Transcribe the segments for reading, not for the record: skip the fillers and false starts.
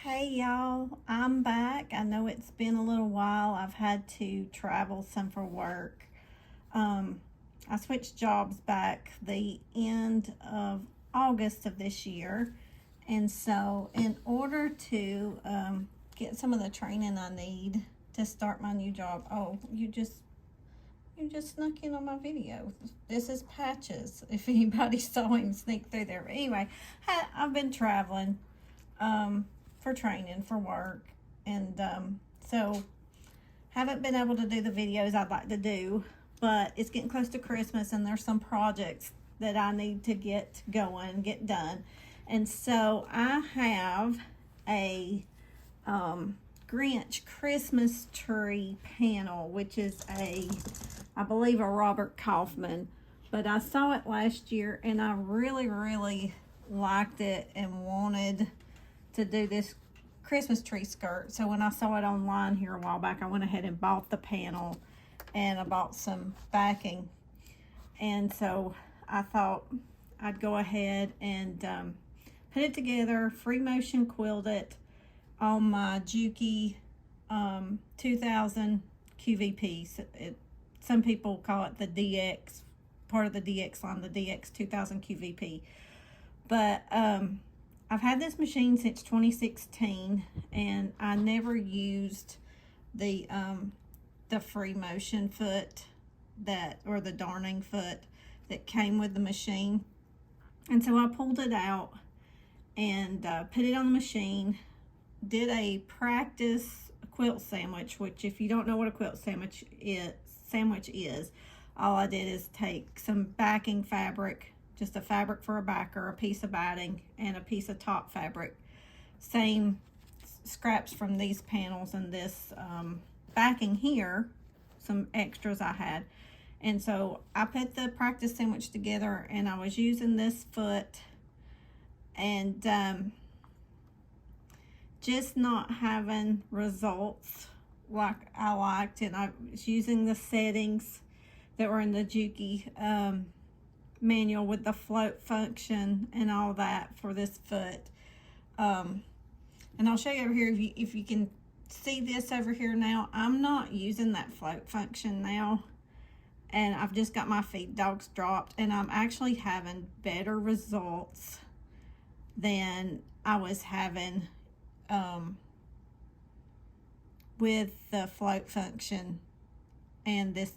Hey y'all, I'm back. I know it's been a little while. I've had to travel some for work. I switched jobs back the end of August of this year. And so in order to get some of the training I need to start my new job, you just snuck in on my video. This is Patches, if anybody saw him sneak through there. But anyway, I've been traveling for training for work, and so haven't been able to do the videos I'd like to do, but it's getting close to Christmas and there's some projects that I need to get going, get done. And so I have a Grinch Christmas tree panel, which is I believe a Robert Kaufman, but I saw it last year and I really liked it and wanted to do this Christmas tree skirt. So when I saw it online here a while back, I went ahead and bought the panel, and I bought some backing. And so I thought I'd go ahead and put it together, free motion quilt it on my Juki 2000 QVP. So some people call it the DX, part of the DX line, the DX-2000 QVP. But I've had this machine since 2016, and I never used the free motion foot or the darning foot that came with the machine. And so I pulled it out and put it on the machine, did a practice quilt sandwich, which if you don't know what a quilt sandwich is, all I did is take some backing fabric, just a fabric for a backer, a piece of batting, and a piece of top fabric. Same scraps from these panels and this backing here, some extras I had. And so I put the practice sandwich together, and I was using this foot and just not having results like I liked. And I was using the settings that were in the Juki manual with the float function and all that for this foot. And I'll show you over here if you can see this over here now. I'm not using that float function now, and I've just got my feed dogs dropped, and I'm actually having better results than I was having with the float function and this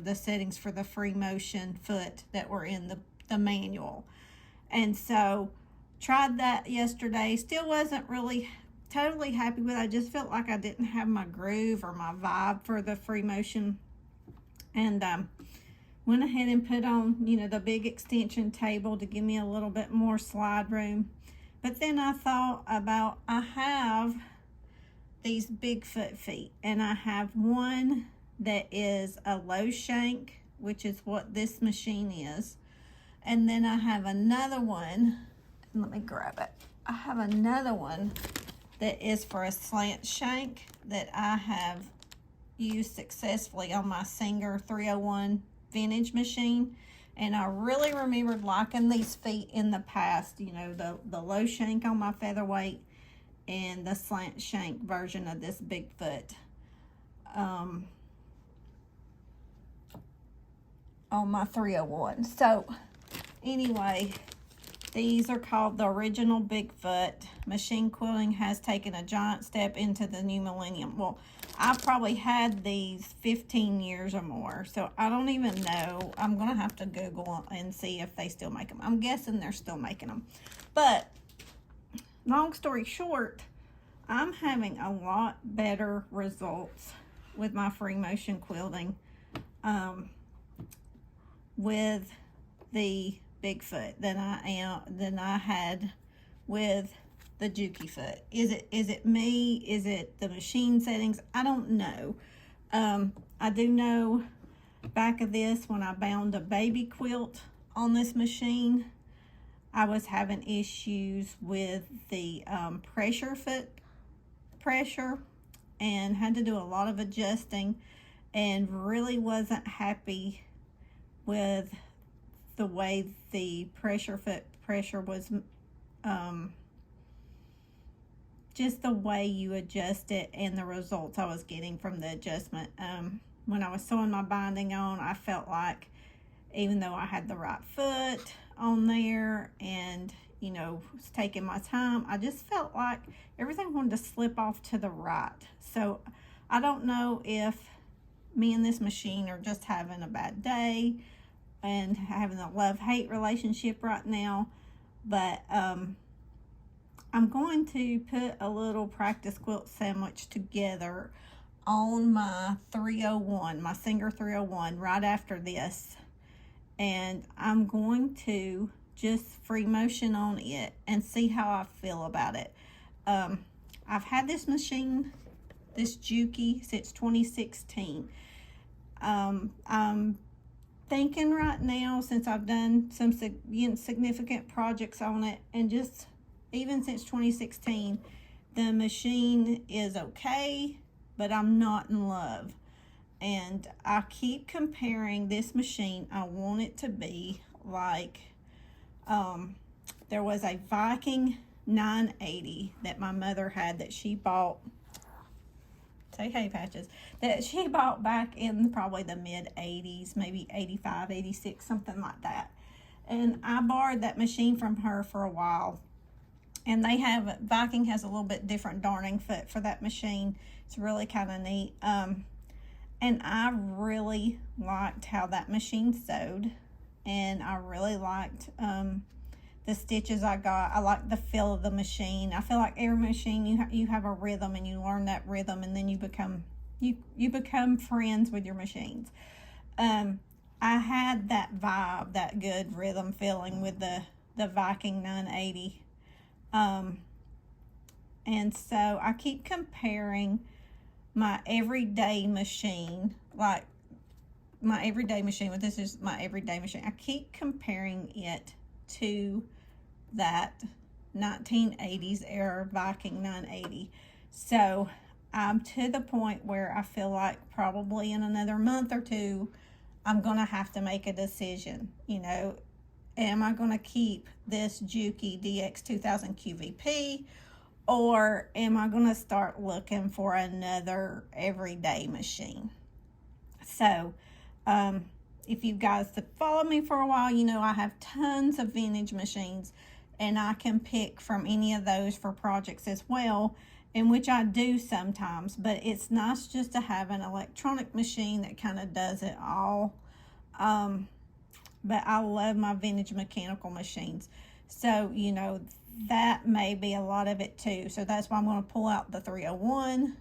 the settings for the free motion foot that were in the manual. And so tried that yesterday, still wasn't really totally happy with it. I just felt like I didn't have my groove or my vibe for the free motion, and went ahead and put on, the big extension table to give me a little bit more slide room. But then I thought about, I have these Bigfoot feet, and I have one that is a low shank, which is what this machine is. And then I have another one, let me grab it. I have another one that is for a slant shank that I have used successfully on my Singer 301 vintage machine. And I really remembered liking these feet in the past, the low shank on my featherweight and the slant shank version of this Bigfoot on my 301. So anyway, these are called the original Bigfoot. Machine quilting has taken a giant step into the new millennium. Well, I've probably had these 15 years or more, so I don't even know. I'm gonna have to Google and see if they still make them. I'm guessing they're still making them. But long story short, I'm having a lot better results with my free motion quilting with the Bigfoot than I had with the Juki foot. Is it me? Is it the machine settings? I don't know. I do know back of this, when I bound a baby quilt on this machine, I was having issues with the foot pressure, and had to do a lot of adjusting, and really wasn't happy with the way the foot pressure was just the way you adjust it and the results I was getting from the adjustment. When I was sewing my binding on, I felt like even though I had the right foot on there and, you know, was taking my time, I just felt like everything wanted to slip off to the right. So I don't know if me and this machine are just having a bad day and having a love-hate relationship right now, but I'm going to put a little practice quilt sandwich together on my 301, my Singer 301, right after this. And I'm going to just free motion on it and see how I feel about it. I've had this machine, this Juki, since 2016. I'm thinking right now, since I've done some significant projects on it, and just even since 2016, the machine is okay, but I'm not in love. And I keep comparing this machine. I want it to be like, there was a Viking 980 that my mother had that she bought, say hey Patches, that she bought back in probably the mid 80s, maybe 85, 86, something like that. And I borrowed that machine from her for a while. And they have, Viking has a little bit different darning foot for that machine. It's really kind of neat. And I really liked how that machine sewed. And I really liked the stitches I got. I like the feel of the machine. I feel like every machine, you have a rhythm, and you learn that rhythm, and then you become friends with your machines. I had that vibe, that good rhythm feeling with the Viking 980. And so I keep comparing my everyday machine, like my everyday machine, this is my everyday machine. I keep comparing it to that 1980s era Viking 980. So I'm to the point where I feel like probably in another month or two, I'm going to have to make a decision. You know, am I going to keep this Juki DX-2000qvp, or am I going to start looking for another everyday machine? So, if you guys have followed me for a while, you know I have tons of vintage machines, and I can pick from any of those for projects as well, in which I do sometimes. But it's nice just to have an electronic machine that kind of does it all. But I love my vintage mechanical machines. So, you know, that may be a lot of it too. So that's why I'm going to pull out the 301,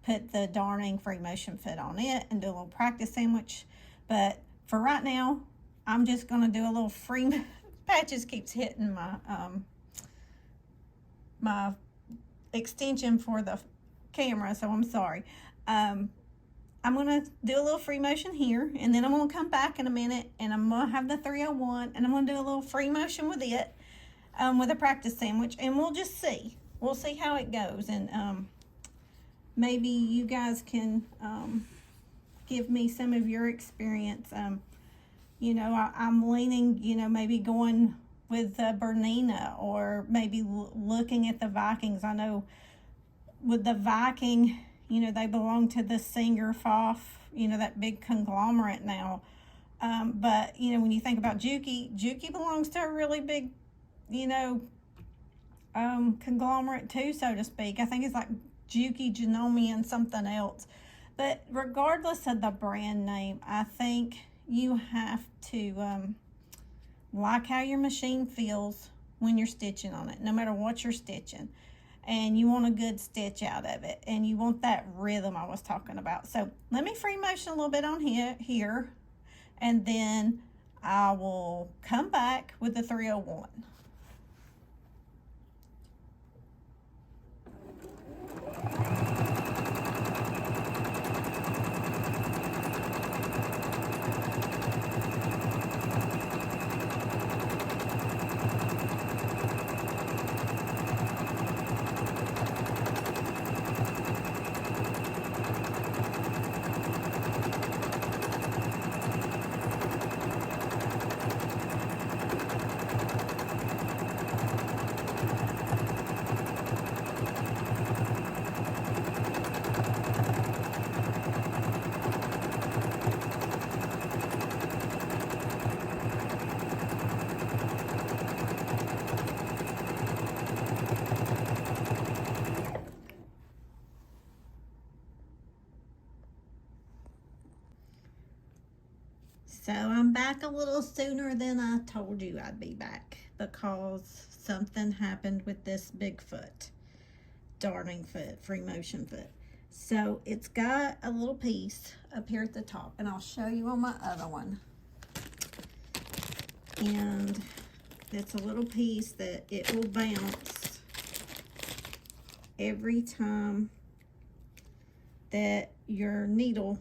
put the darning free motion foot on it, and do a little practice sandwich. But for right now, I'm just going to do a little free, Patches keeps hitting my, my extension for the camera, so I'm sorry. I'm going to do a little free motion here, and then I'm going to come back in a minute, and I'm going to have the 301, and I'm going to do a little free motion with it, with a practice sandwich, and we'll just see. We'll see how it goes, and maybe you guys can give me some of your experience. You know, I'm leaning, you know, maybe going with Bernina, or maybe looking at the Vikings. I know with the Viking, you know, they belong to the Singer FOF, you know, that big conglomerate now. But, you know, when you think about Juki belongs to a really big, you know, conglomerate too, so to speak. I think it's like Juki, Janome, and something else. But regardless of the brand name, I think you have to like how your machine feels when you're stitching on it, no matter what you're stitching. And you want a good stitch out of it, and you want that rhythm I was talking about. So let me free motion a little bit on here, and then I will come back with the 301. So I'm back a little sooner than I told you I'd be back because something happened with this big foot, darning foot, free motion foot. So it's got a little piece up here at the top, and I'll show you on my other one. And it's a little piece that it will bounce every time that your needle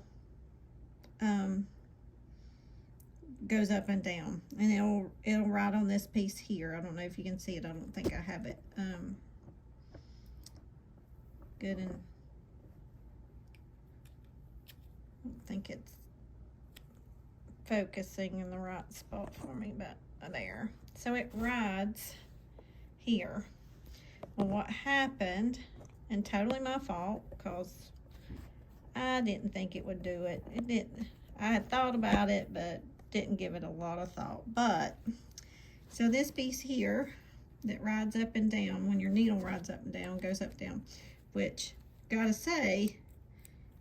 goes up and down, and it'll ride on this piece here. I don't know if you can see it. I don't think I have it good, and I don't think it's focusing in the right spot for me, but there. So it rides here. Well, what happened, and totally my fault, because I didn't think it would do it. It didn't. I had thought about it, but didn't give it a lot of thought. But so this piece here that rides up and down, when your needle rides up and down, goes up and down, which gotta say,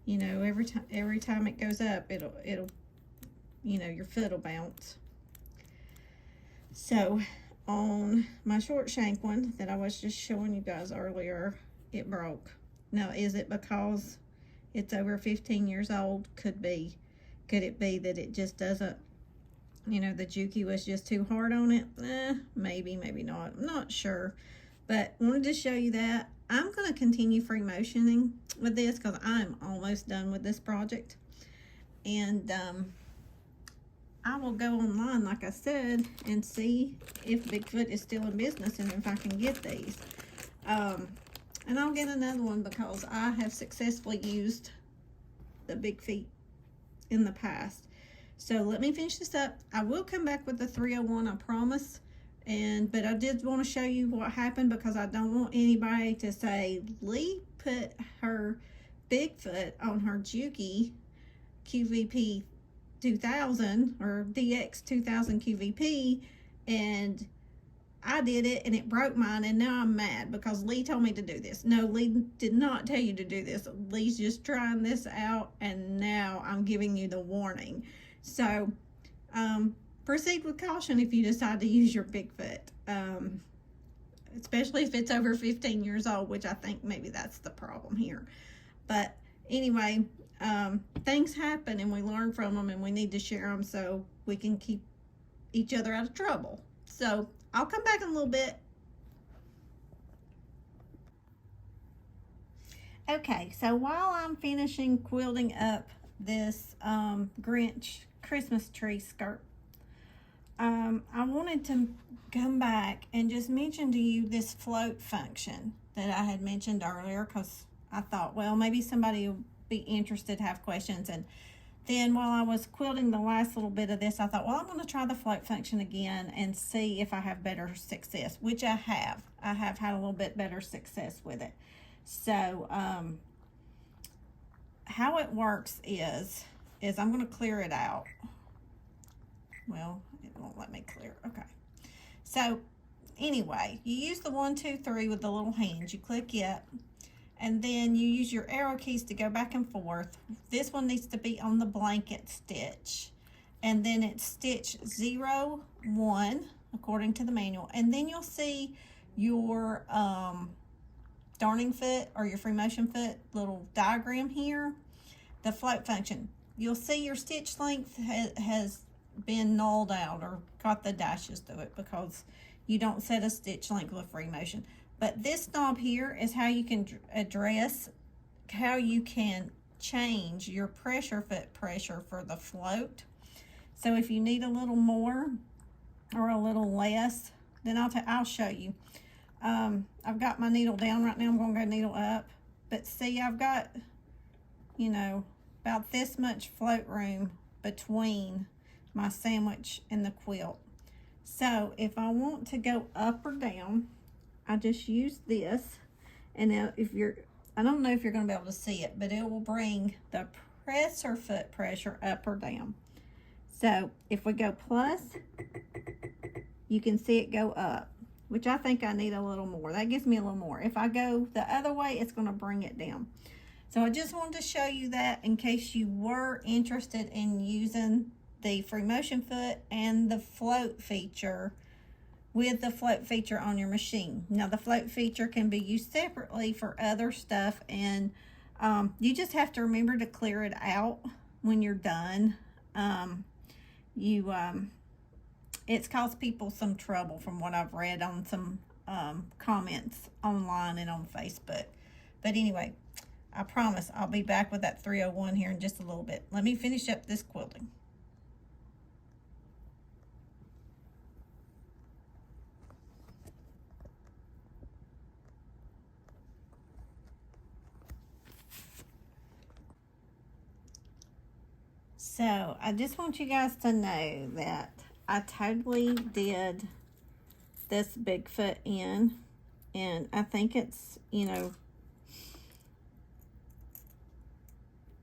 you know, every time it goes up, it'll you know, your foot will bounce. So on my short shank one that I was just showing you guys earlier, it broke. Now, is it because it's over 15 years old? Could be. Could it be that it just doesn't, you know, the Juki was just too hard on it? Maybe, maybe not. I'm not sure. But wanted to show you that. I'm going to continue free motioning with this because I'm almost done with this project. And I will go online, like I said, and see if Bigfoot is still in business and if I can get these. And I'll get another one because I have successfully used the big feet in the past. So let me finish this up. I will come back with the 301, I promise. But I did want to show you what happened because I don't want anybody to say, Lee put her Bigfoot on her Juki QVP 2000 or DX-2000qvp, and I did it and it broke mine, and now I'm mad because Lee told me to do this. No, Lee did not tell you to do this. Lee's just trying this out, and now I'm giving you the warning. So proceed with caution if you decide to use your Bigfoot, especially if it's over 15 years old, which I think maybe that's the problem here. But anyway, things happen and we learn from them, and we need to share them so we can keep each other out of trouble. So I'll come back in a little bit. Okay, so while I'm finishing quilting up this Grinch Christmas tree skirt, I wanted to come back and just mention to you this float function that I had mentioned earlier, because I thought, well, maybe somebody will be interested, have questions. And then while I was quilting the last little bit of this, I thought, well, I'm going to try the float function again and see if I have better success, which I have. I have had a little bit better success with it. So how it works is I'm going to clear it out. Well, it won't let me clear. Okay. So anyway, you use the 1, 2, 3 with the little hands. You click it, and then you use your arrow keys to go back and forth. This one needs to be on the blanket stitch, and then it's stitch 0, 1 according to the manual, and then you'll see your darning foot or your free motion foot little diagram here, the float function. You'll see your stitch length has been nulled out or got the dashes through it because you don't set a stitch length with free motion. But this knob here is how you can address how you can change your pressure foot pressure for the float. So if you need a little more or a little less, then I'll show you. I've got my needle down right now. I'm going to go needle up. But see, I've got, you know, about this much float room between my sandwich and the quilt. So if I want to go up or down, I just use this. And now I don't know if you're going to be able to see it, but it will bring the presser foot pressure up or down. So if we go plus, you can see it go up, which I think I need a little more. That gives me a little more. If I go the other way, it's going to bring it down. So I just wanted to show you that in case you were interested in using the free motion foot and the float feature with the float feature on your machine. Now the float feature can be used separately for other stuff, and you just have to remember to clear it out when you're done. It's caused people some trouble from what I've read on some comments online and on Facebook. But anyway, I promise I'll be back with that 301 here in just a little bit. Let me finish up this quilting. So I just want you guys to know that I totally did this Bigfoot in, and I think it's, you know,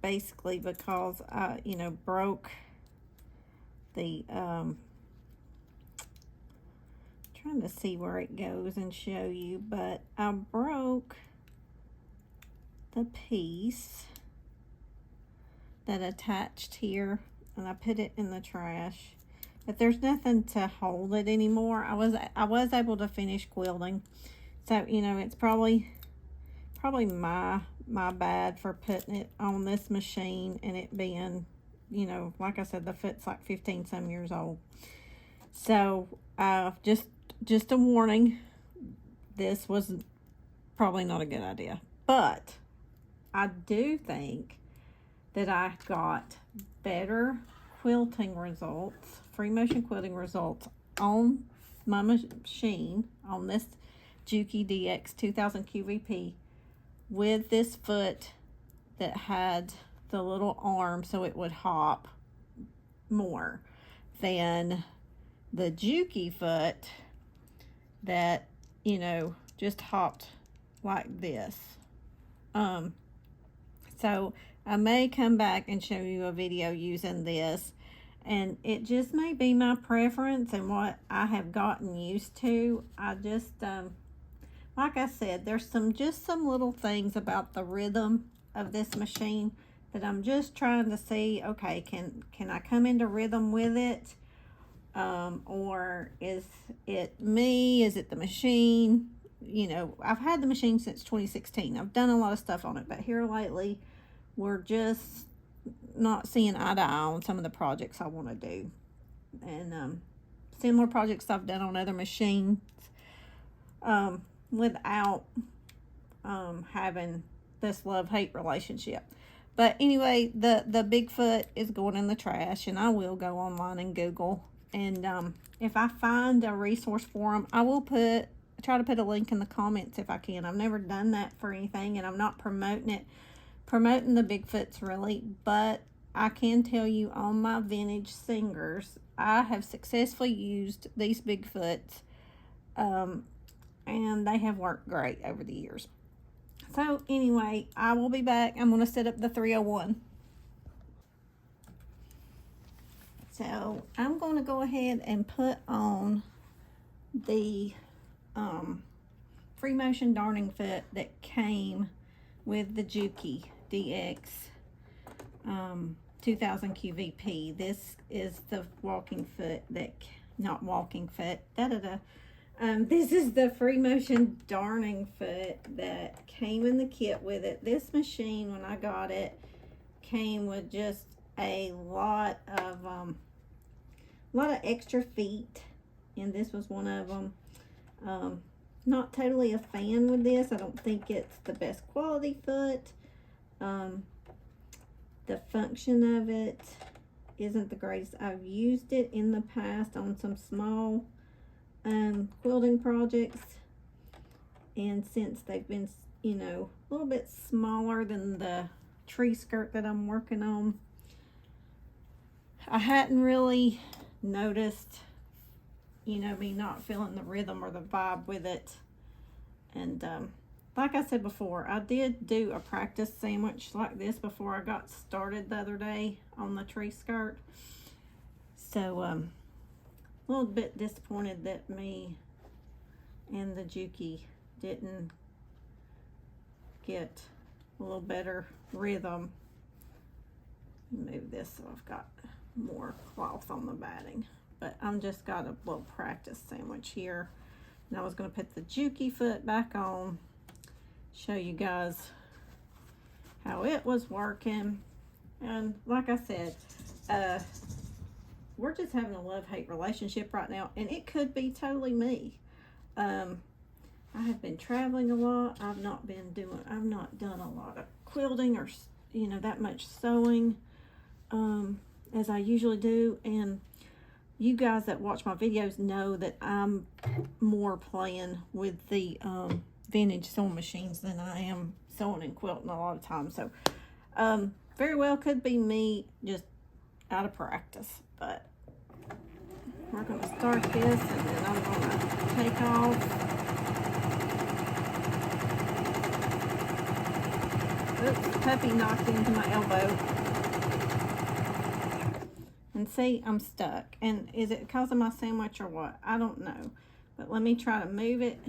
basically because I, you know, broke the, trying to see where it goes and show you, but I broke the piece that attached here, and I put it in the trash. But there's nothing to hold it anymore. I was able to finish quilting, so you know it's probably my bad for putting it on this machine and it being, you know, like I said, the foot's like 15 some years old. So just a warning, this was probably not a good idea, but I do think that I got better quilting results, free motion quilting results on my machine, on this Juki DX-2000qvp, with this foot that had the little arm so it would hop more than the Juki foot that, you know, just hopped like this. So I may come back and show you a video using this, and it just may be my preference and what I have gotten used to. I just, like I said, there's just some little things about the rhythm of this machine that I'm just trying to see, okay, can I come into rhythm with it? Or is it me? Is it the machine? You know, I've had the machine since 2016. I've done a lot of stuff on it, but here lately, we're just not seeing eye to eye on some of the projects I want to do. And similar projects I've done on other machines without having this love-hate relationship. But anyway, the Bigfoot is going in the trash, and I will go online and Google. And if I find a resource for them, I will try to put a link in the comments if I can. I've never done that for anything, and I'm not promoting the Bigfoots really, but I can tell you on my vintage singers, I have successfully used these Bigfoots, and they have worked great over the years. So anyway, I will be back. I'm going to set up the 301. So I'm going to go ahead and put on the free motion darning foot that came with the Juki DX-2000qvp. This is the walking foot that, not walking foot, this is the free motion darning foot that came in the kit with it. This machine, when I got it, came with just a lot of extra feet, and this was one of them. Not totally a fan with this. I don't think it's the best quality foot. The function of it isn't the greatest. I've used it in the past on some small quilting projects, and since they've been, you know, a little bit smaller than the tree skirt that I'm working on, I hadn't really noticed, you know, me not feeling the rhythm or the vibe with it. And like I said before, I did do a practice sandwich like this before I got started the other day on the tree skirt. So a little bit disappointed that me and the Juki didn't get a little better rhythm. Move this so I've got more cloth on the batting. But I'm just got a little practice sandwich here. And I was going to put the Juki foot back on, show you guys how it was working. And like I said, we're just having a love-hate relationship right now, and it could be totally me. I have been traveling a lot. I've not done a lot of quilting or, you know, that much sewing as I usually do. And you guys that watch my videos know that I'm more playing with the vintage sewing machines than I am sewing and quilting a lot of times. So very well could be me just out of practice. But we're going to start this, and then I'm going to take off. Oops, puppy knocked into my elbow. And see, I'm stuck. And is it because of my sandwich or what? I don't know. But let me try to move it.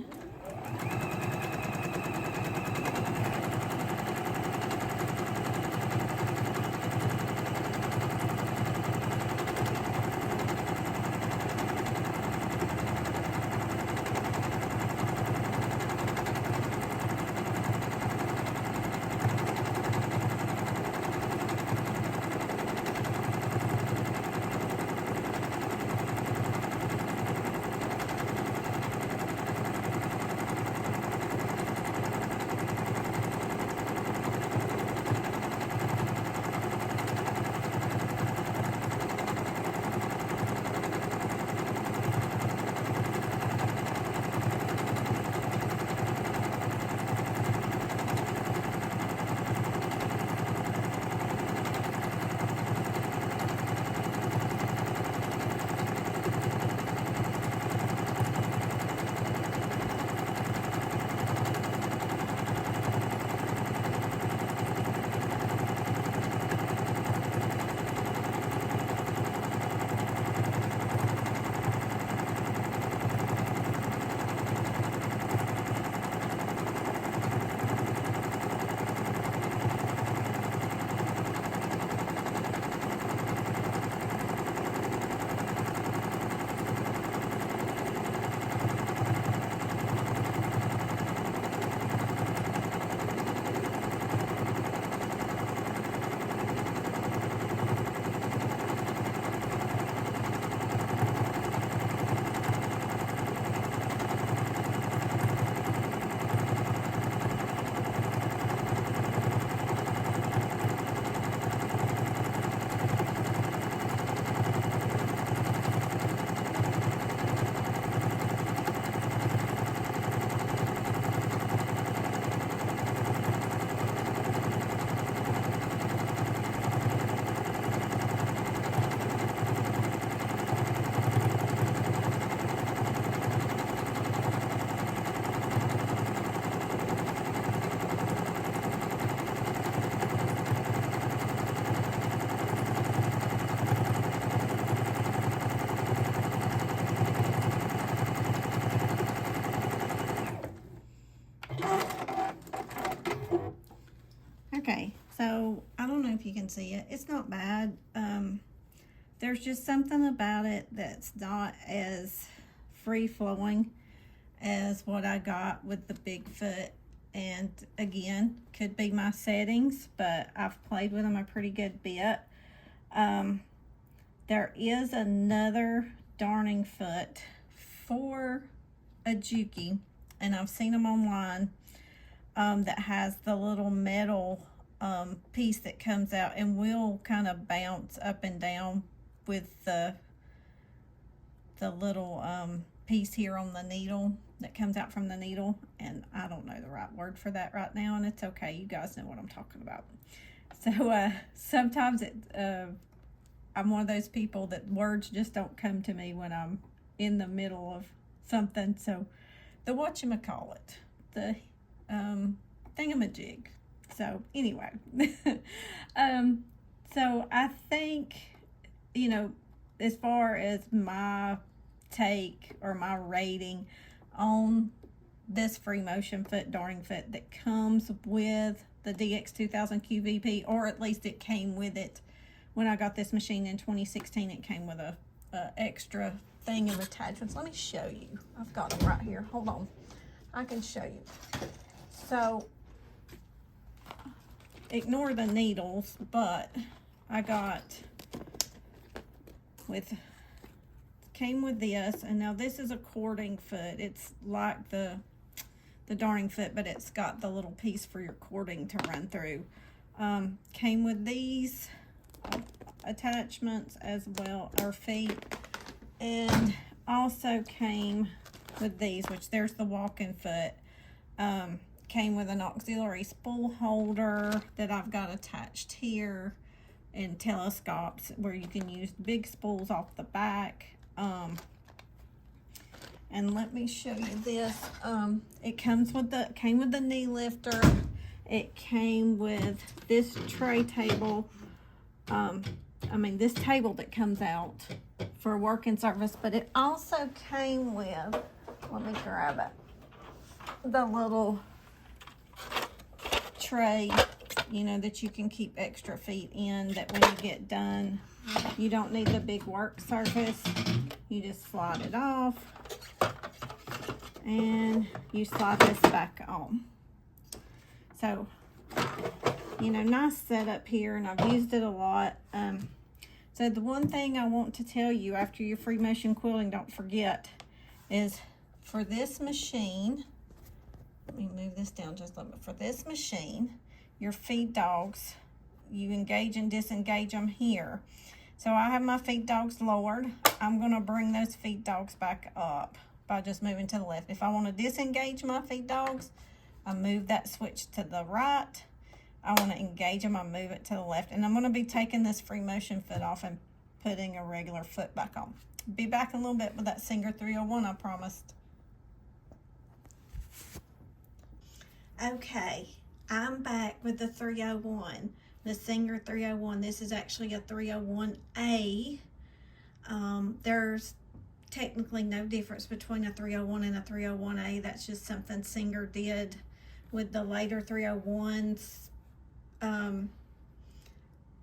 Okay, so I don't know if you can see it. It's not bad. There's just something about it that's not as free-flowing as what I got with the big foot. And again, could be my settings, but I've played with them a pretty good bit. There is another darning foot for a Juki, and I've seen them online, that has the little metal piece that comes out and will kind of bounce up and down with the little piece here on the needle that comes out from the needle. And I don't know the right word for that right now, and it's okay, you guys know what I'm talking about. So sometimes I'm one of those people that words just don't come to me when I'm in the middle of something. So the whatchamacallit, the thingamajig. So anyway, so I think, you know, as far as my take or my rating on this free motion foot darning foot that comes with the DX-2000qvp, or at least it came with it when I got this machine in 2016, it came with a extra thing of attachments. Let me show you. I've got them right here. Hold on. I can show you. So, ignore the needles, but I got came with this, and now this is a cording foot. It's like the darning foot, but it's got the little piece for your cording to run through. Came with these attachments as well, our feet, and also came with these, which there's the walking foot. Came with an auxiliary spool holder that I've got attached here, and telescopes where you can use big spools off the back. And let me show you this. It came with the knee lifter. It came with this tray table. This table that comes out for working service, but it also came with, let me grab it, the little tray, you know, that you can keep extra feet in, that when you get done, you don't need the big work surface. You just slide it off and you slide this back on. So, you know, nice setup here, and I've used it a lot. So the one thing I want to tell you after your free motion quilting, don't forget, is for this machine, let me move this down just a little bit. For this machine, your feed dogs, you engage and disengage them here. So I have my feed dogs lowered. I'm going to bring those feed dogs back up by just moving to the left. If I want to disengage my feed dogs, I move that switch to the right. I want to engage them, I move it to the left. And I'm going to be taking this free motion foot off and putting a regular foot back on. Be back in a little bit with that Singer 301 I promised. Okay, I'm back with the 301, the Singer 301. This is actually a 301A. There's technically no difference between a 301 and a 301A. That's just something Singer did with the later 301s.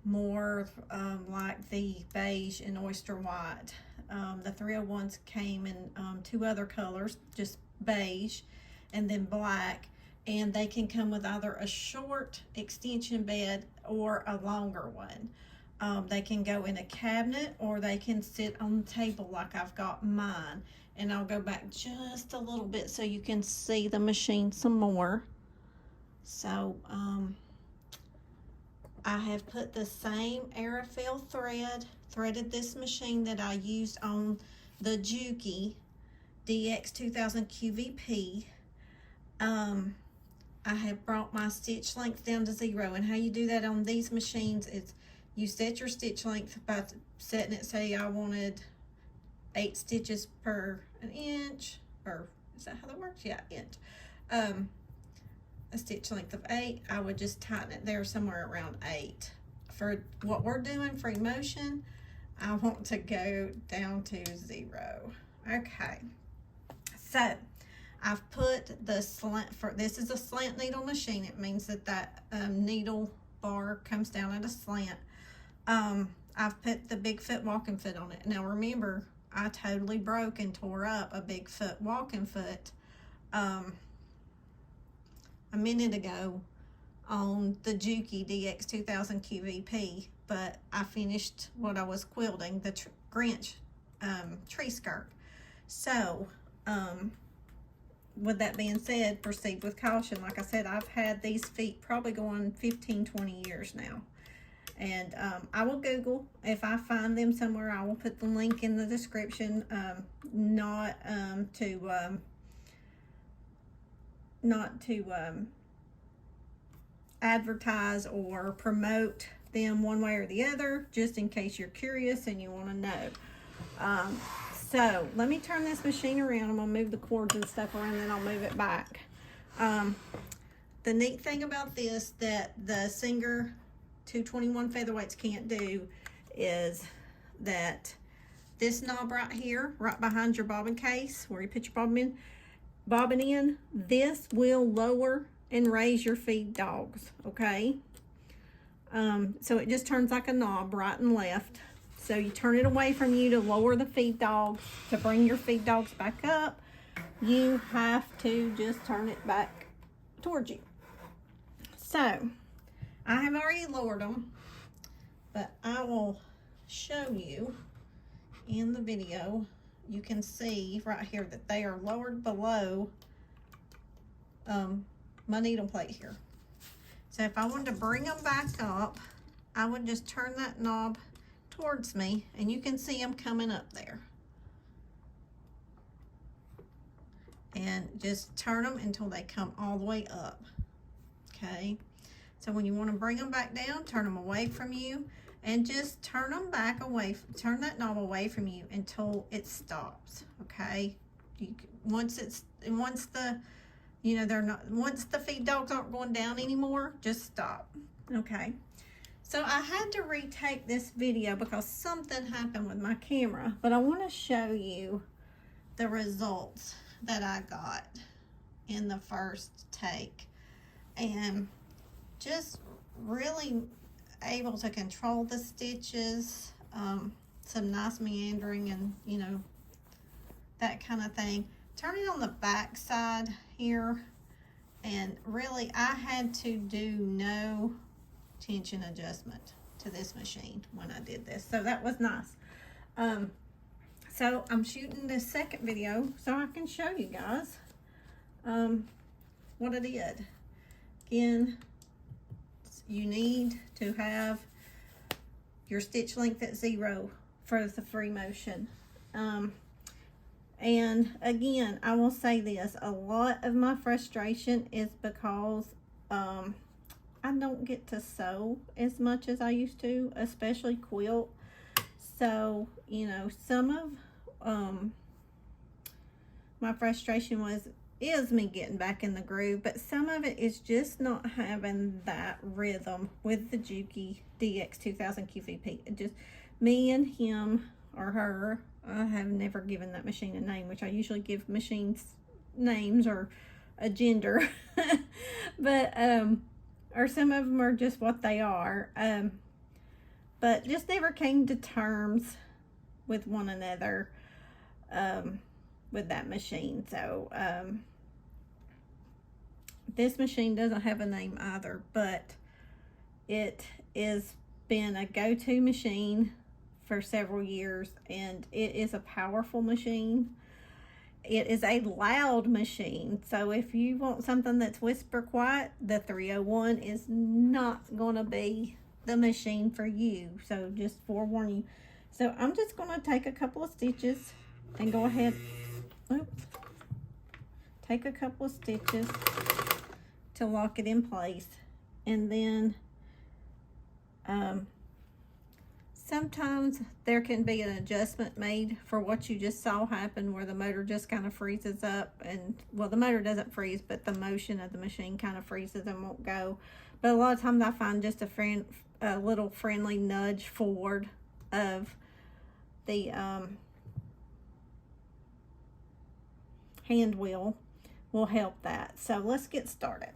More like the beige and oyster white. The 301s came in two other colors, just beige and then black, and they can come with either a short extension bed or a longer one. They can go in a cabinet or they can sit on the table like I've got mine. And I'll go back just a little bit so you can see the machine some more. So I have put the same Aerofill threaded this machine that I used on the Juki DX-2000qvp. I have brought my stitch length down to 0, and how you do that on these machines is you set your stitch length by setting it, say I wanted 8 stitches per an inch, or is that how that works? Yeah, inch. A stitch length of 8, I would just tighten it there somewhere around 8. For what we're doing, free motion, I want to go down to 0. Okay, so I've put the slant, this is a slant needle machine. It means that needle bar comes down at a slant. I've put the big foot walking foot on it. Now remember, I totally broke and tore up a big foot walking foot a minute ago on the Juki DX-2000qvp, but I finished what I was quilting, the Grinch tree skirt. So with that being said, proceed with caution. Like I said, I've had these feet probably going 15-20 years now, and I will Google. If I find them somewhere, I will put the link in the description. Not to advertise or promote them one way or the other, just in case you're curious and you want to know. So let me turn this machine around. I'm gonna move the cords and stuff around, and then I'll move it back. The neat thing about this that the Singer 221 featherweights can't do is that this knob right here, right behind your bobbin case where you put your bobbin in, this will lower and raise your feed dogs, okay? So it just turns like a knob right and left. So you turn it away from you to lower the feed dogs. To bring your feed dogs back up, you have to just turn it back towards you. So I have already lowered them, but I will show you in the video. You can see right here that they are lowered below my needle plate here. So if I wanted to bring them back up, I would just turn that knob towards me, and you can see them coming up there. And just turn them until they come all the way up. Okay, so when you want to bring them back down, turn them away from you, and just turn them back away, turn that knob away from you until it stops. Okay, once the you know, they're not, once the feed dogs aren't going down anymore, just stop. Okay, so I had to retake this video because something happened with my camera, but I want to show you the results that I got in the first take, and just really able to control the stitches, some nice meandering, and you know, that kind of thing. Turning on the back side here, and really I had to do no tension adjustment to this machine when I did this, so that was nice. So I'm shooting this second video so I can show you guys what I did. Again, you need to have your stitch length at 0 for the free motion. And again, I will say this, a lot of my frustration is because I don't get to sew as much as I used to, especially quilt. So, you know, some of my frustration is me getting back in the groove, but some of it is just not having that rhythm with the Juki DX-2000qvp. Just me and him or her. I have never given that machine a name, which I usually give machines names or a gender. But or some of them are just what they are. But just never came to terms with one another with that machine. So this machine doesn't have a name either, but it has been a go-to machine for several years, and it is a powerful machine. It is a loud machine, so if you want something that's whisper quiet, the 301 is not going to be the machine for you. So just forewarn you. So I'm just going to take a couple of stitches and go ahead, take a couple of stitches to lock it in place, and then sometimes there can be an adjustment made for what you just saw happen, where the motor just kind of freezes up, and well, the motor doesn't freeze, but the motion of the machine kind of freezes and won't go. But a lot of times I find just a little friendly nudge forward of the hand wheel will help that. So let's get started.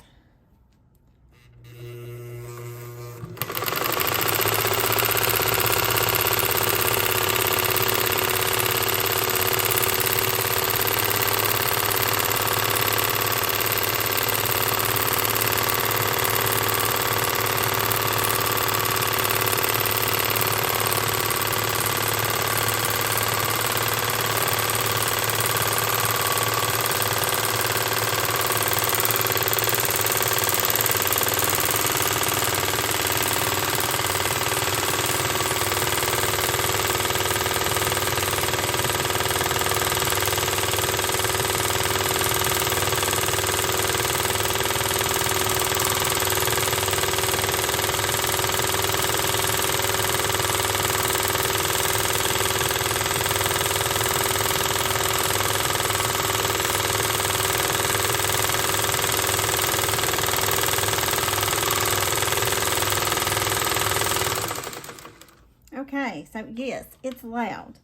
Okay, so yes, it's loud.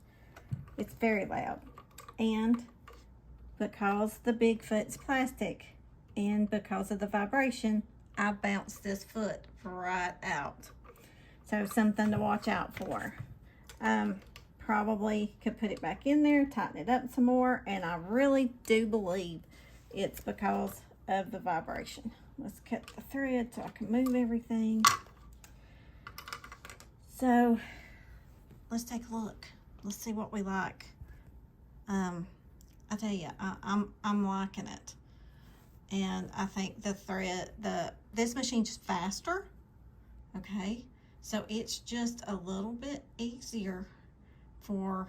It's very loud. And because the big foot's plastic and because of the vibration, I bounced this foot right out. So something to watch out for. Probably could put it back in there, tighten it up some more, and I really do believe it's because of the vibration. Let's cut the thread so I can move everything. So let's take a look. Let's see what we like. I tell you, I'm liking it, and I think the thread, this machine's faster. Okay, so it's just a little bit easier for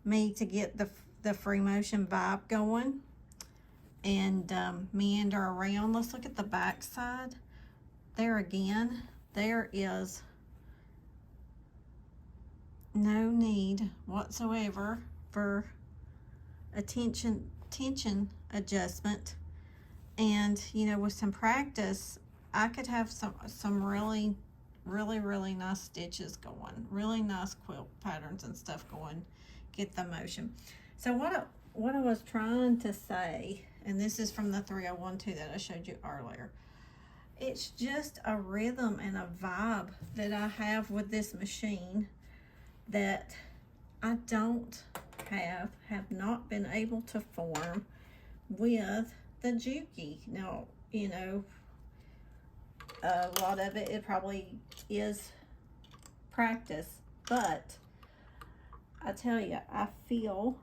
me to get the free motion vibe going and meander around. Let's look at the back side. There again, there is no need whatsoever for a tension adjustment. And you know, with some practice, I could have some really nice stitches going, really nice quilt patterns and stuff going, get the motion. So what I was trying to say, and this is from the 301 that I showed you earlier, it's just a rhythm and a vibe that I have with this machine that I don't have not been able to form with the Juki. Now, you know, a lot of it probably is practice, but I tell you, I feel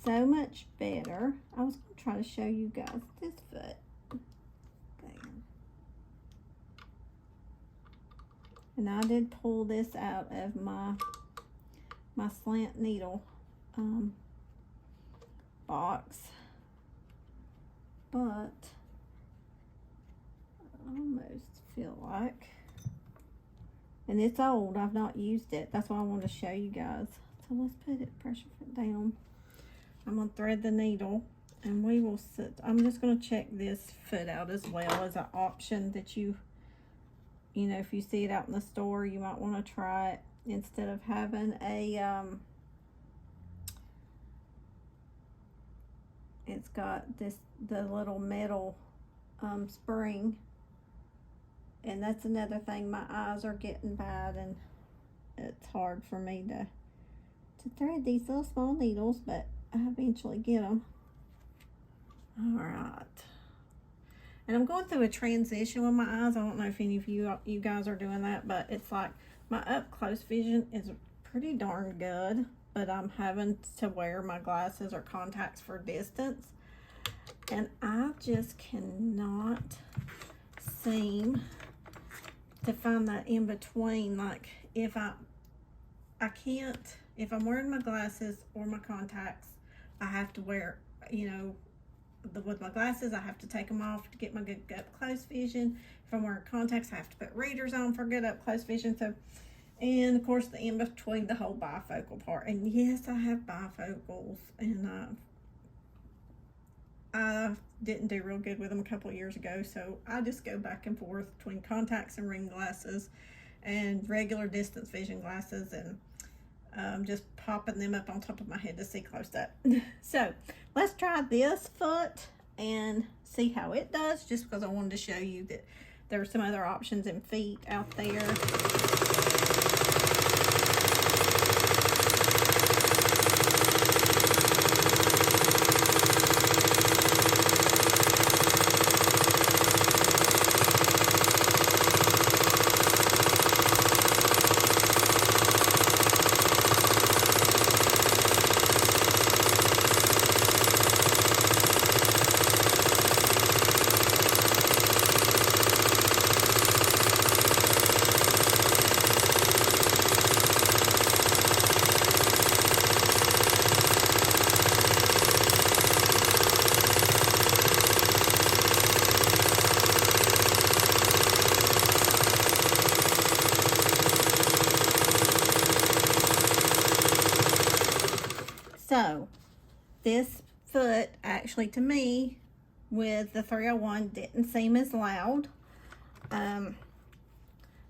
so much better. I was going to try to show you guys this foot. There. And I did pull this out of my slant needle box, but I almost feel like, and it's old, I've not used it, that's why I wanted to show you guys. So let's put it, pressure foot down. I'm gonna thread the needle, and we will sit. I'm just gonna check this foot out as well as an option that you know, if you see it out in the store, you might want to try it instead of having a it's got the little metal spring. And that's another thing, my eyes are getting bad, and it's hard for me to thread these little small needles, but I eventually get them. All right. And I'm going through a transition with my eyes. I don't know if any of you guys are doing that, but it's like my up close vision is pretty darn good, but I'm having to wear my glasses or contacts for distance. And I just cannot seem to find that in between. Like if I can't, if I'm wearing my glasses or my contacts, I have to wear, you know, with my glasses, I have to take them off to get my good up close vision. If I'm wearing contacts, I have to put readers on for good up close vision. So, and of course the in between, the whole bifocal part. And yes, I have bifocals, and I didn't do real good with them a couple of years ago. So I just go back and forth between contacts and ring glasses and regular distance vision glasses, and just popping them up on top of my head to see close up. So let's try this foot and see how it does, just because I wanted to show you that there are some other options in feet out there. So this foot actually, to me, with the 301 didn't seem as loud.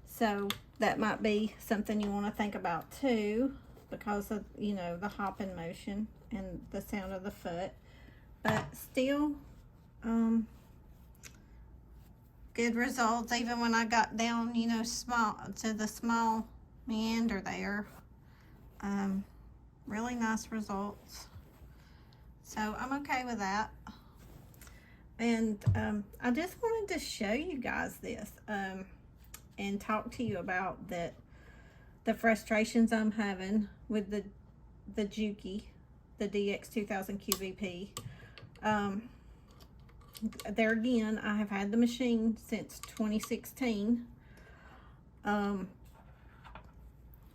So that might be something you want to think about too, because of, you know, the hopping motion and the sound of the foot. But still, good results, even when I got down, you know, small to the small meander there. Really nice results. So I'm okay with that. And I just wanted to show you guys this and talk to you about the frustrations I'm having with the Juki, the DX-2000qvp. There again, I have had the machine since 2016.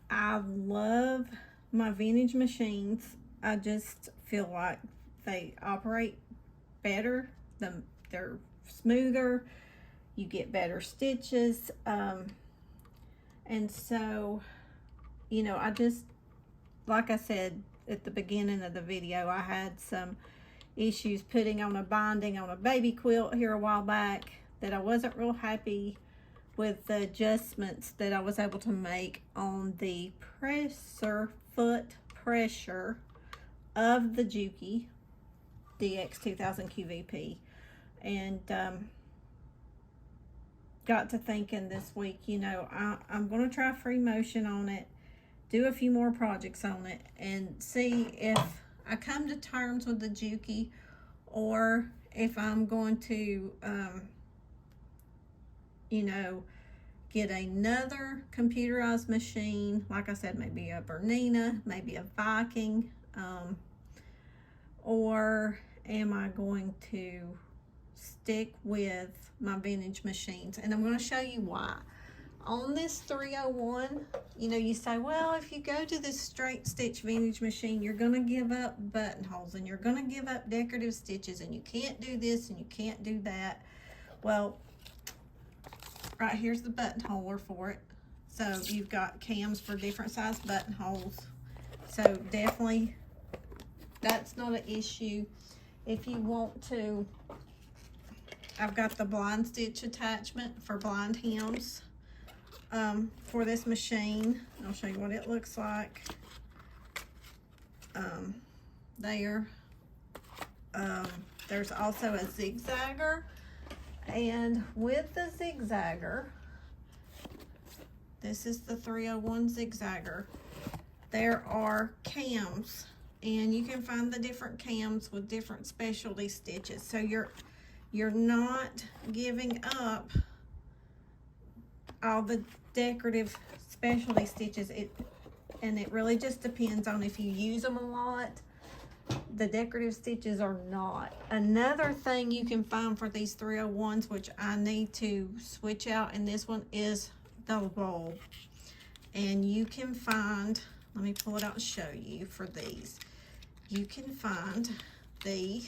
I love my vintage machines. I just feel like they operate better. They're smoother. You get better stitches. And so, you know, I just, like I said at the beginning of the video, I had some issues putting on a binding on a baby quilt here a while back that I wasn't real happy with the adjustments that I was able to make on the foot pressure of the Juki DX-2000qvp. And got to thinking this week, you know, I'm going to try free motion on it, do a few more projects on it, and see if I come to terms with the Juki, or if I'm going to, you know, get another computerized machine. Like I said, maybe a Bernina, maybe a Viking, or am I going to stick with my vintage machines? And I'm going to show you why. On this 301, you know, you say, well, if you go to this straight stitch vintage machine, you're going to give up buttonholes and you're going to give up decorative stitches, and you can't do this and you can't do that. Well, right here's the buttonholer for it. So you've got cams for different size buttonholes. So definitely that's not an issue. If you want to, I've got the blind stitch attachment for blind hems for this machine. I'll show you what it looks like. There. There's also a zigzagger, and with the zigzagger, this is the 301 zigzagger, there are cams, and you can find the different cams with different specialty stitches. So you're not giving up all the decorative specialty stitches. And it really just depends on if you use them a lot. The decorative stitches are not. Another thing you can find for these 301s, which I need to switch out in this one, is the bulb. And you can find, let me pull it out and show you for these. You can find the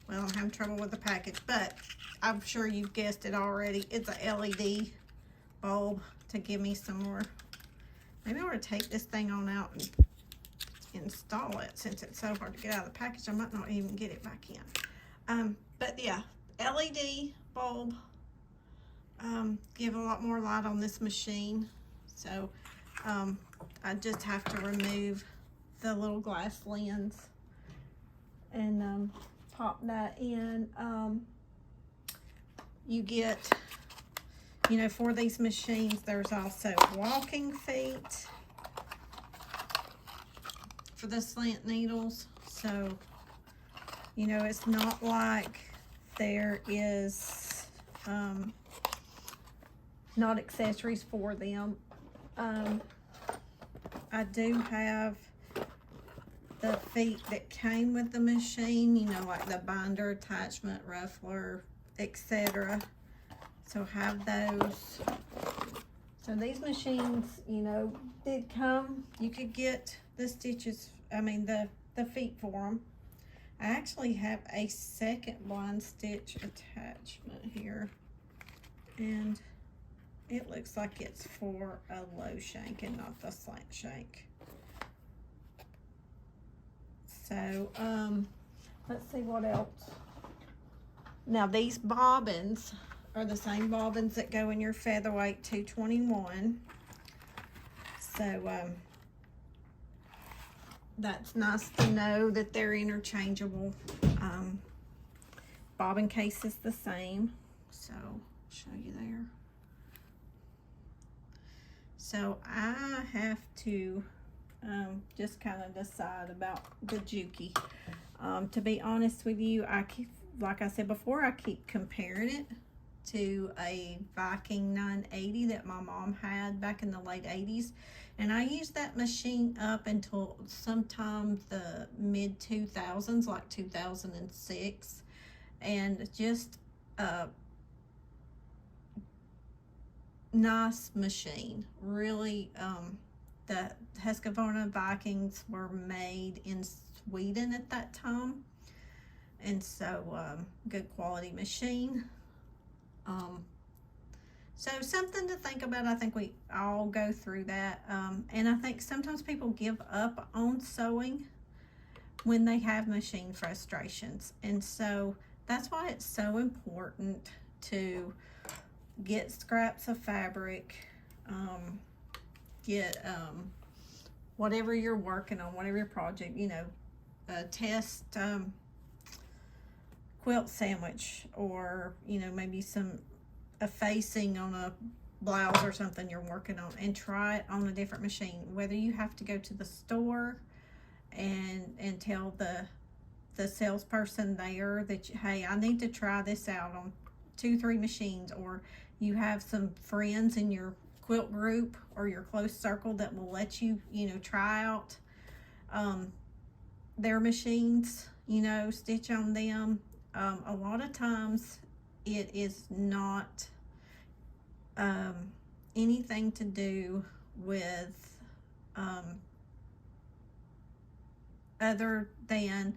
well, I'm having trouble with the package, but I'm sure you've guessed it already. It's a LED bulb to give me some more. Maybe I ought to take this thing on out and install it, since it's so hard to get out of the package. I might not even get it back in. But yeah, LED bulb. Give a lot more light on this machine. So I just have to remove the little glass lens and pop that in. You get, you know, for these machines, there's also walking feet for the slant needles. So, you know, it's not like there is not accessories for them. I do have the feet that came with the machine, you know, like the binder attachment, ruffler, etc. So have those. So these machines, you know, did come. You could get the stitches, I mean the feet for them. I actually have a second blind stitch attachment here, and it looks like it's for a low shank and not the slant shank. So let's see what else. Now these bobbins are the same bobbins that go in your featherweight 221. So that's nice to know that they're interchangeable. Bobbin case is the same, so I'll show you there. So I have to just kind of decide about the Juki. To be honest with you, I keep, like I said before, I keep comparing it to a Viking 980 that my mom had back in the late 80s. And I used that machine up until sometime the mid 2000s, like 2006. And just a nice machine. Really, the Husqvarna Vikings were made in Sweden at that time. And so, good quality machine. So something to think about. I think we all go through that. And I think sometimes people give up on sewing when they have machine frustrations. And so that's why it's so important to get scraps of fabric, get whatever you're working on, whatever your project, you know, test quilt sandwich, or you know, maybe a facing on a blouse or something you're working on, and try it on a different machine. Whether you have to go to the store and tell the salesperson there that hey, I need to try this out on 2-3 machines, or you have some friends in your quilt group or your close circle that will let you, you know, try out their machines, you know, stitch on them. A lot of times it is not anything to do with other than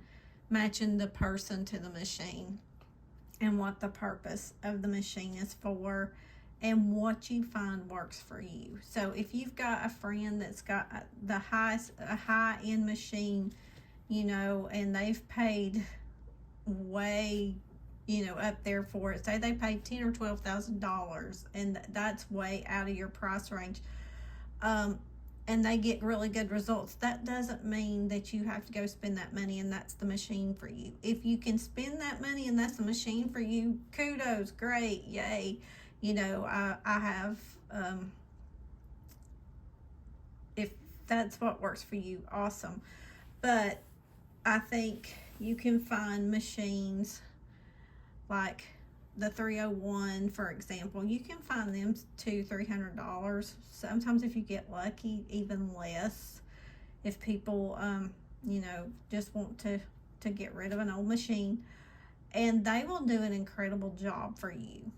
matching the person to the machine and what the purpose of the machine is for and what you find works for you. So if you've got a friend that's got a high-end machine, you know, and they've paid way, you know, up there for it, say they paid $10,000 or $12,000, and that's way out of your price range, and they get really good results, that doesn't mean that you have to go spend that money and that's the machine for you. If you can spend that money and that's the machine for you, kudos, great, yay. You know, I have, if that's what works for you, awesome. But I think you can find machines like the 301, for example. You can find them $200-300. Sometimes if you get lucky, even less. If people, you know, just want to get rid of an old machine, and they will do an incredible job for you.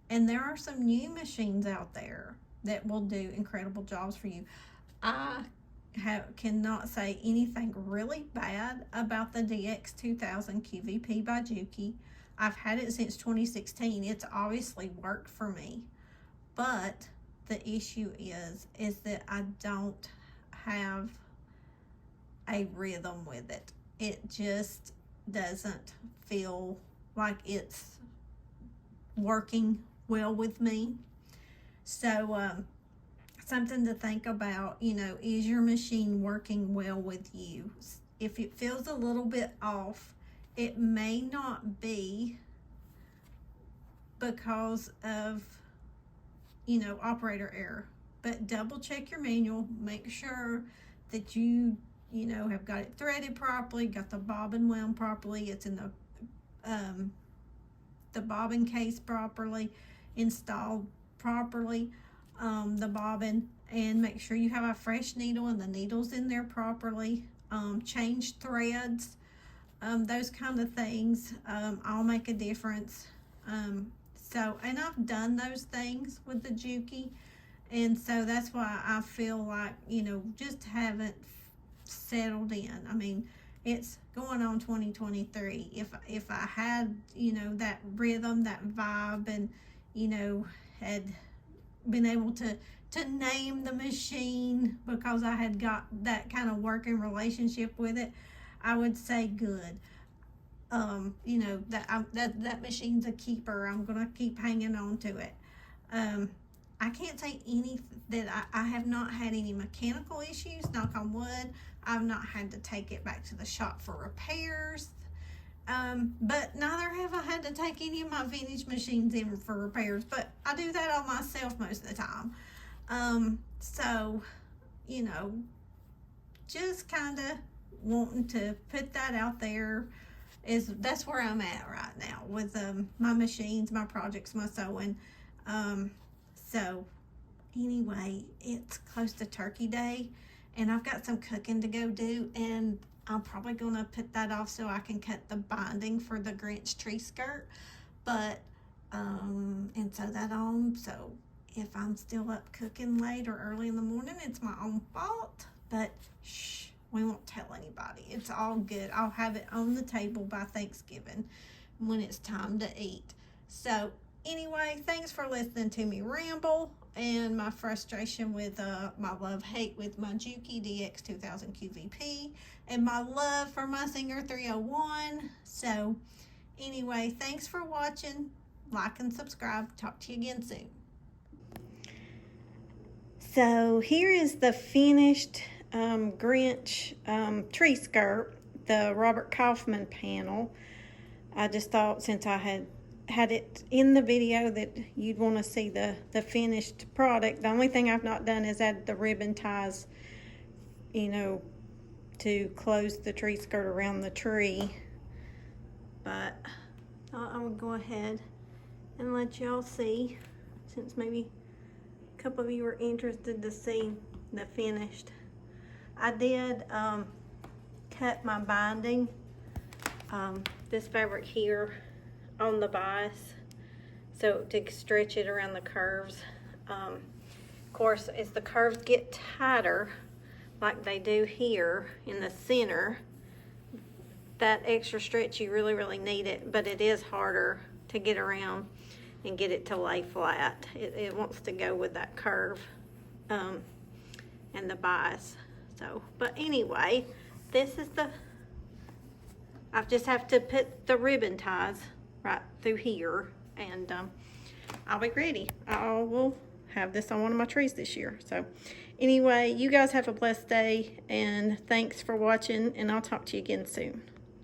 And there are some new machines out there that will do incredible jobs for you. I cannot say anything really bad about the DX-2000qvp by Juki. I've had it since 2016. It's obviously worked for me. But the issue is that I don't have a rhythm with it. It just doesn't feel like it's working well with me. So something to think about, you know, is your machine working well with you? If it feels a little bit off, it may not be because of, you know, operator error, but double check your manual. Make sure that you know, have got it threaded properly, got the bobbin wound properly, it's in the bobbin case properly, installed properly, the bobbin, and make sure you have a fresh needle and the needle's in there properly. Change threads, those kind of things all make a difference. So, and I've done those things with the Juki, and so that's why I feel like, you know, just haven't settled in. I mean, it's going on 2023. If I had, you know, that rhythm, that vibe, and, you know, had been able to name the machine because I had got that kind of working relationship with it, I would say good. You know, that machine's a keeper. I'm gonna keep hanging on to it. I I can't say that I have not had any mechanical issues, knock on wood. I've not had to take it back to the shop for repairs. But neither have I had to take any of my vintage machines in for repairs, but I do that all myself most of the time. So, you know, just kind of wanting to put that out there. That's where I'm at right now with my machines, my projects, my sewing. So anyway, it's close to Turkey Day, and I've got some cooking to go do, and I'm probably gonna put that off so I can cut the binding for the Grinch tree skirt, but and sew that on. So if I'm still up cooking late or early in the morning, it's my own fault, but shh, we won't tell anybody. It's all good. I'll have it on the table by Thanksgiving when it's time to eat. So anyway, thanks for listening to me ramble and my frustration with my love-hate with my Juki DX-2000qvp and my love for my Singer 301. So anyway, thanks for watching. Like and subscribe. Talk to you again soon. So here is the finished Grinch tree skirt, the Robert Kaufman panel. I just thought since I had it in the video that you'd want to see the finished product. The only thing I've not done is add the ribbon ties, you know, to close the tree skirt around the tree. But I would go ahead and let y'all see, since maybe a couple of you are interested to see the finished. I did cut my binding, this fabric here, on the bias, so to stretch it around the curves. Of course, as the curves get tighter, like they do here in the center, that extra stretch, you really need it, but it is harder to get around and get it to lay flat. It wants to go with that curve and the bias. So, but anyway, this is I just have to put the ribbon ties right through here, and I'll be ready. I will have this on one of my trees this year. So anyway, you guys have a blessed day, and thanks for watching, and I'll talk to you again soon.